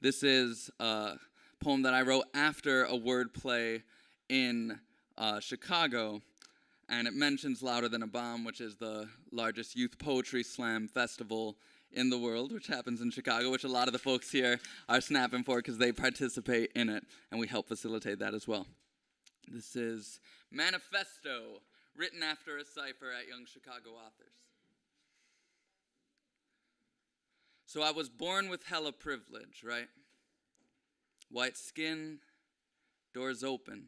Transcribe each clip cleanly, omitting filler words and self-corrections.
This is a poem that I wrote after a wordplay in Chicago, and it mentions Louder Than a Bomb, which is the largest youth poetry slam festival in the world, which happens in Chicago, which a lot of the folks here are snapping for because they participate in it, and we help facilitate that as well. This is Manifesto, written after a cipher at Young Chicago Authors. So I was born with hella privilege, right? White skin, doors open.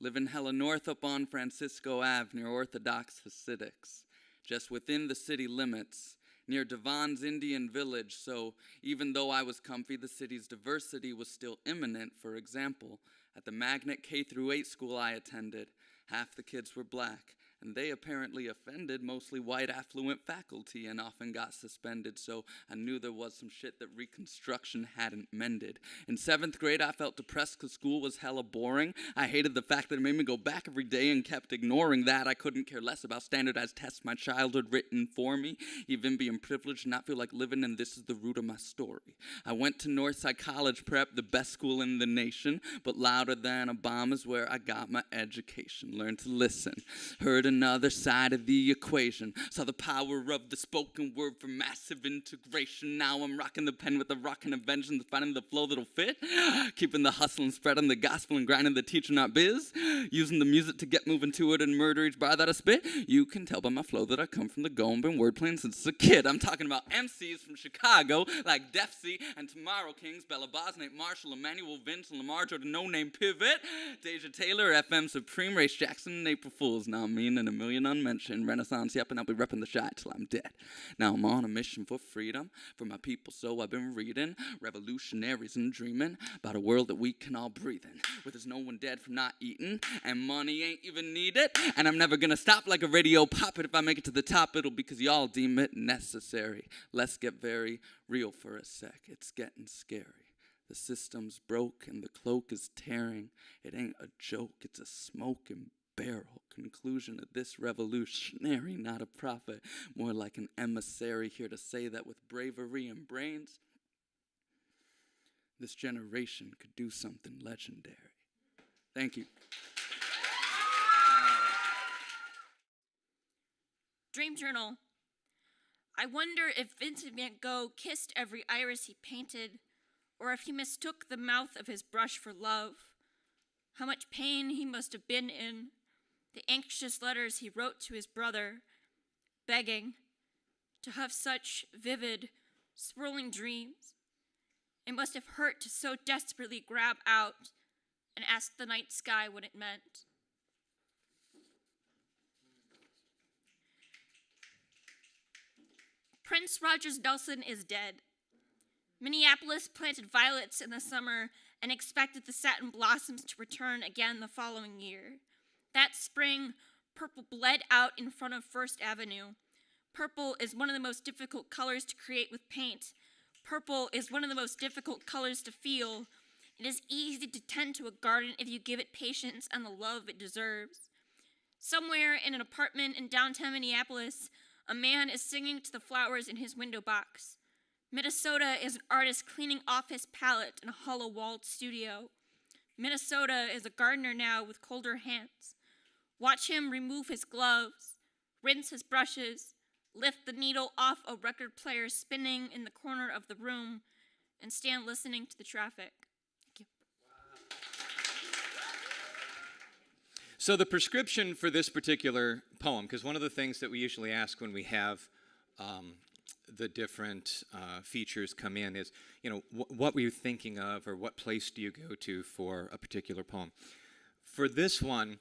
Living hella north up on Francisco Ave near Orthodox Hasidics, just within the city limits, near Devon's Indian village, so even though I was comfy, the city's diversity was still imminent. For example, at the magnet K-8 school I attended, half the kids were black, and they apparently offended mostly white affluent faculty and often got suspended, so I knew there was some shit that Reconstruction hadn't mended. In 7th grade, I felt depressed because school was hella boring. I hated the fact that it made me go back every day and kept ignoring that. I couldn't care less about standardized tests my childhood written for me, even being privileged and not feel like living, and this is the root of my story. I went to Northside College Prep, the best school in the nation, but Louder Than a Bomb is where I got my education. Learned to listen, heard another side of the equation, saw the power of the spoken word for massive integration. Now I'm rocking the pen with a rockin' invention, finding the flow that'll fit, keeping the hustle and spreading the gospel and grinding the teacher, not biz, using the music to get moving to it and murder each bar that I spit. You can tell by my flow that I come from the Gombe, been wordplaying since a kid. I'm talking about MCs from Chicago like Def C and Tomorrow Kings, Bella Boz, Nate Marshall, Emmanuel Vince, and Lamar Jordan, No Name Pivot, Deja Taylor, FM Supreme, Race Jackson, and April Fools. Now I'm mean and a million unmentioned. Renaissance, yep, and I'll be repping the shot till I'm dead. Now I'm on a mission for freedom, for my people, so I've been reading revolutionaries and dreaming about a world that we can all breathe in, where there's no one dead from not eating, and money ain't even needed, and I'm never gonna stop like a radio puppet. If I make it to the top, it'll be because y'all deem it necessary. Let's get very real for a sec. It's getting scary. The system's broke and the cloak is tearing. It ain't a joke, it's a smoking barrel. Conclusion of this revolutionary, not a prophet, more like an emissary, here to say that with bravery and brains, this generation could do something legendary. Thank you. Dream Journal. I wonder if Vincent van Gogh kissed every iris he painted, or if he mistook the mouth of his brush for love. How much pain he must have been in, the anxious letters he wrote to his brother, begging to have such vivid, swirling dreams. It must have hurt to so desperately grab out and ask the night sky what it meant. Prince Rogers Nelson is dead. Minneapolis planted violets in the summer and expected the satin blossoms to return again the following year. That spring, purple bled out in front of First Avenue. Purple is one of the most difficult colors to create with paint. Purple is one of the most difficult colors to feel. It is easy to tend to a garden if you give it patience and the love it deserves. Somewhere in an apartment in downtown Minneapolis, a man is singing to the flowers in his window box. Minnesota is an artist cleaning off his palette in a hollow-walled studio. Minnesota is a gardener now with colder hands. Watch him remove his gloves, rinse his brushes, lift the needle off a record player spinning in the corner of the room, and stand listening to the traffic. Thank you. So the prescription for this particular poem, because one of the things that we usually ask when we have the different features come in is, you know, what were you thinking of, or what place do you go to for a particular poem? For this one,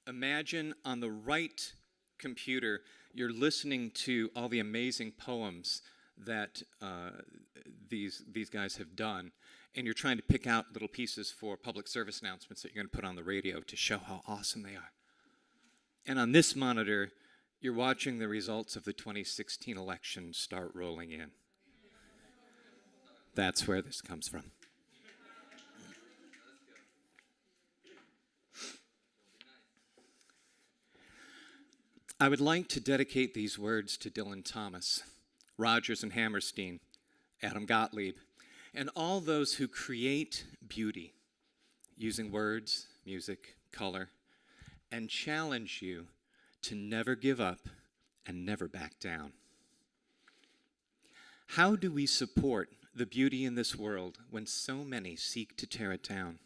imagine on the right computer, you're listening to all the amazing poems that these guys have done, and you're trying to pick out little pieces for public service announcements that you're going to put on the radio to show how awesome they are. And on this monitor, you're watching the results of the 2016 election start rolling in. That's where this comes from. I would like to dedicate these words to Dylan Thomas, Rogers and Hammerstein, Adam Gottlieb, and all those who create beauty using words, music, color, and challenge you to never give up and never back down. How do we support the beauty in this world when so many seek to tear it down?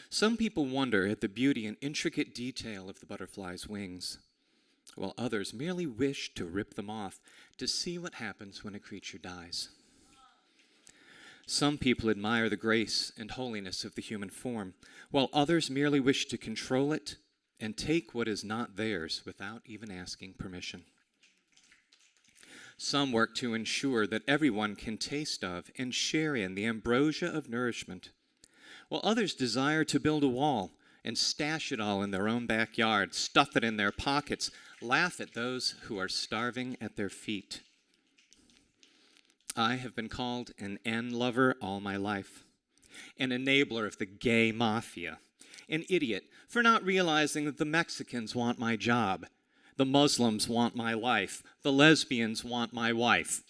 Some people wonder at the beauty and intricate detail of the butterfly's wings, while others merely wish to rip them off to see what happens when a creature dies. Some people admire the grace and holiness of the human form, while others merely wish to control it and take what is not theirs without even asking permission. Some work to ensure that everyone can taste of and share in the ambrosia of nourishment, while others desire to build a wall and stash it all in their own backyard, stuff it in their pockets, laugh at those who are starving at their feet. I have been called an N lover all my life, an enabler of the gay mafia, an idiot for not realizing that the Mexicans want my job, the Muslims want my life, the lesbians want my wife.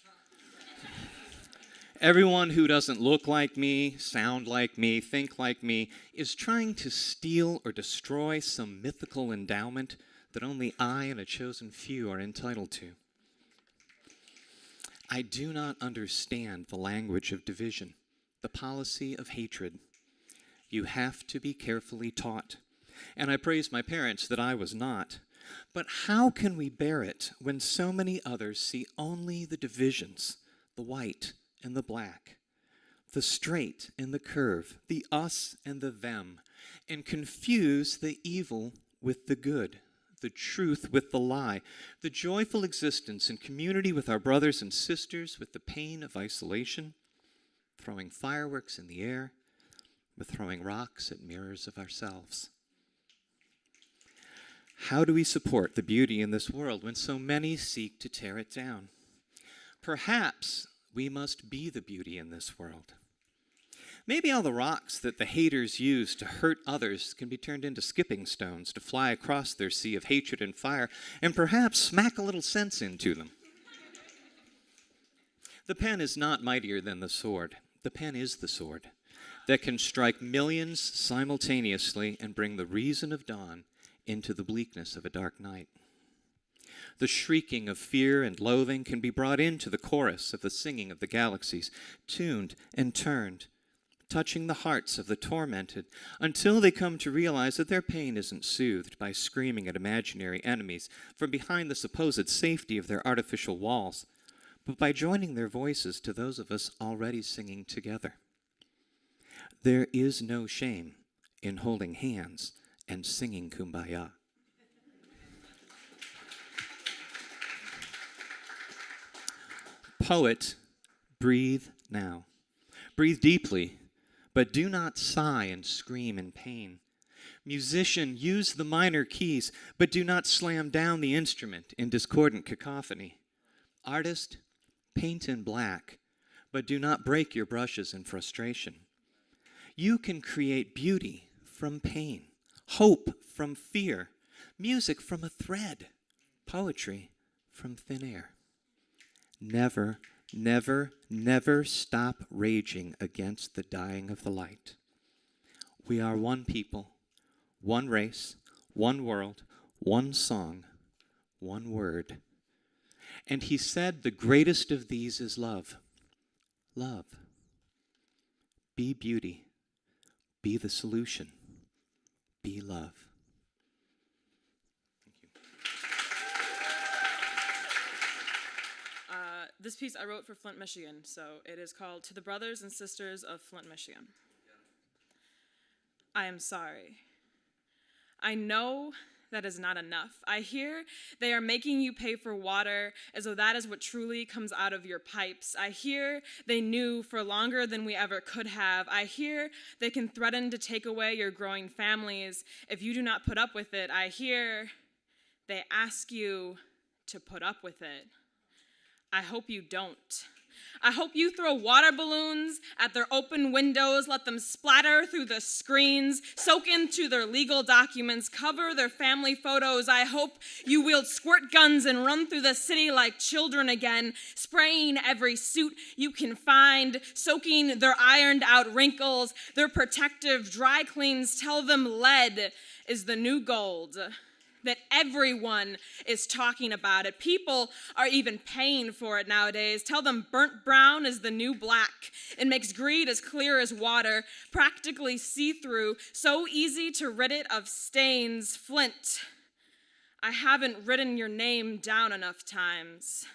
Everyone who doesn't look like me, sound like me, think like me is trying to steal or destroy some mythical endowment that only I and a chosen few are entitled to. I do not understand the language of division, the policy of hatred. You have to be carefully taught, and I praise my parents that I was not. But how can we bear it when so many others see only the divisions, the white and the black, the straight and the curve, the us and the them, and confuse the evil with the good, the truth with the lie, the joyful existence in community with our brothers and sisters with the pain of isolation, throwing fireworks in the air, with throwing rocks at mirrors of ourselves? How do we support the beauty in this world when so many seek to tear it down? Perhaps we must be the beauty in this world. Maybe all the rocks that the haters use to hurt others can be turned into skipping stones to fly across their sea of hatred and fire, and perhaps smack a little sense into them. The pen is not mightier than the sword. The pen is the sword that can strike millions simultaneously and bring the reason of dawn into the bleakness of a dark night. The shrieking of fear and loathing can be brought into the chorus of the singing of the galaxies, tuned and turned, touching the hearts of the tormented until they come to realize that their pain isn't soothed by screaming at imaginary enemies from behind the supposed safety of their artificial walls, but by joining their voices to those of us already singing together. There is no shame in holding hands and singing Kumbaya. Poet, breathe now. Breathe deeply, but do not sigh and scream in pain. Musician, use the minor keys, but do not slam down the instrument in discordant cacophony. Artist, paint in black, but do not break your brushes in frustration. You can create beauty from pain, hope from fear, music from a thread, poetry from thin air. Never, never, never stop raging against the dying of the light. We are one people, one race, one world, one song, one word. And he said the greatest of these is love. Love. Be beauty. Be the solution. Be love. This piece I wrote for Flint, Michigan, so it is called To the Brothers and Sisters of Flint, Michigan. I am sorry. I know that is not enough. I hear they are making you pay for water as though that is what truly comes out of your pipes. I hear they knew for longer than we ever could have. I hear they can threaten to take away your growing families if you do not put up with it. I hear they ask you to put up with it. I hope you don't. I hope you throw water balloons at their open windows, let them splatter through the screens, soak into their legal documents, cover their family photos. I hope you wield squirt guns and run through the city like children again, spraying every suit you can find, soaking their ironed out wrinkles, their protective dry cleans. Tell them lead is the new gold, that everyone is talking about it. People are even paying for it nowadays. Tell them burnt brown is the new black. It makes greed as clear as water, practically see-through, so easy to rid it of stains. Flint, I haven't written your name down enough times.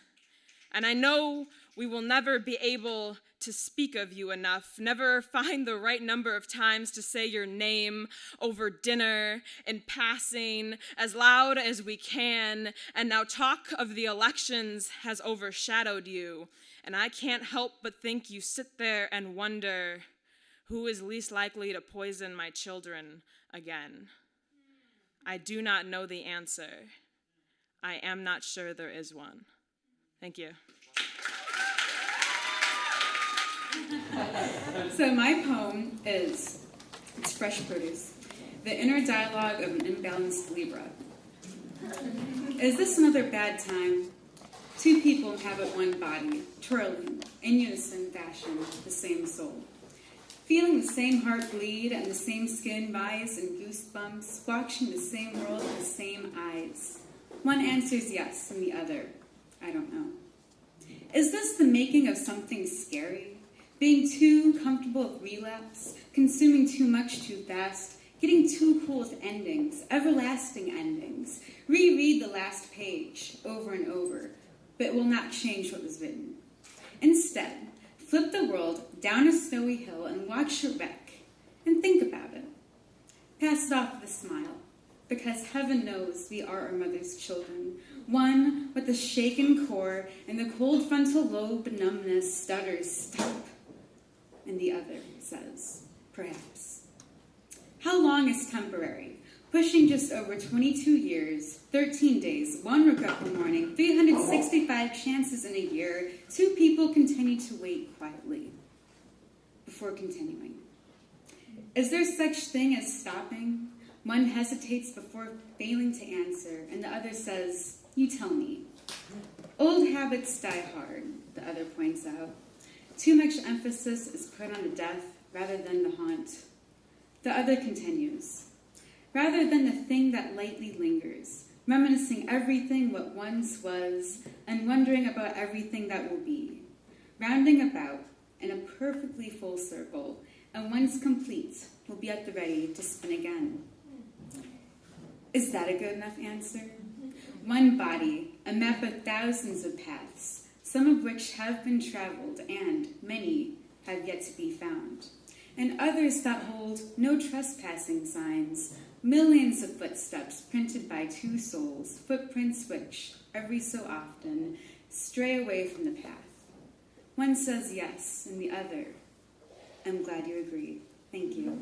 And I know we will never be able to speak of you enough, never find the right number of times to say your name over dinner, in passing, as loud as we can. And now talk of the elections has overshadowed you. And I can't help but think you sit there and wonder, who is least likely to poison my children again? I do not know the answer. I am not sure there is one. Thank you. So my poem is, it's fresh produce, the inner dialogue of an imbalanced Libra. Is this another bad time? Two people inhabit one body, twirling, in unison fashion, the same soul. Feeling the same heart bleed and the same skin rise and goosebumps, watching the same world with the same eyes. One answers yes and the other, I don't know. Is this the making of something scary? Being too comfortable with relapse, consuming too much too fast, getting too cool with endings, everlasting endings. Reread the last page over and over, but it will not change what was written. Instead, flip the world down a snowy hill and watch it wreck, and think about it. Pass it off with a smile, because heaven knows we are our mother's children. One with a shaken core and the cold frontal lobe numbness stutters, stop. And the other says, perhaps. How long is temporary? Pushing just over 22 years, 13 days, one regretful morning, 365 chances in a year, two people continue to wait quietly before continuing. Is there such thing as stopping? One hesitates before failing to answer, and the other says, you tell me. Old habits die hard, the other points out. Too much emphasis is put on the death rather than the haunt. The other continues. Rather than the thing that lightly lingers, reminiscing everything what once was, and wondering about everything that will be. Rounding about in a perfectly full circle, and once complete, will be at the ready to spin again. Is that a good enough answer? One body, a map of thousands of paths, some of which have been traveled and many have yet to be found, and others that hold no trespassing signs, millions of footsteps printed by two souls, footprints which, every so often, stray away from the path. One says yes, and the other, I'm glad you agree. Thank you.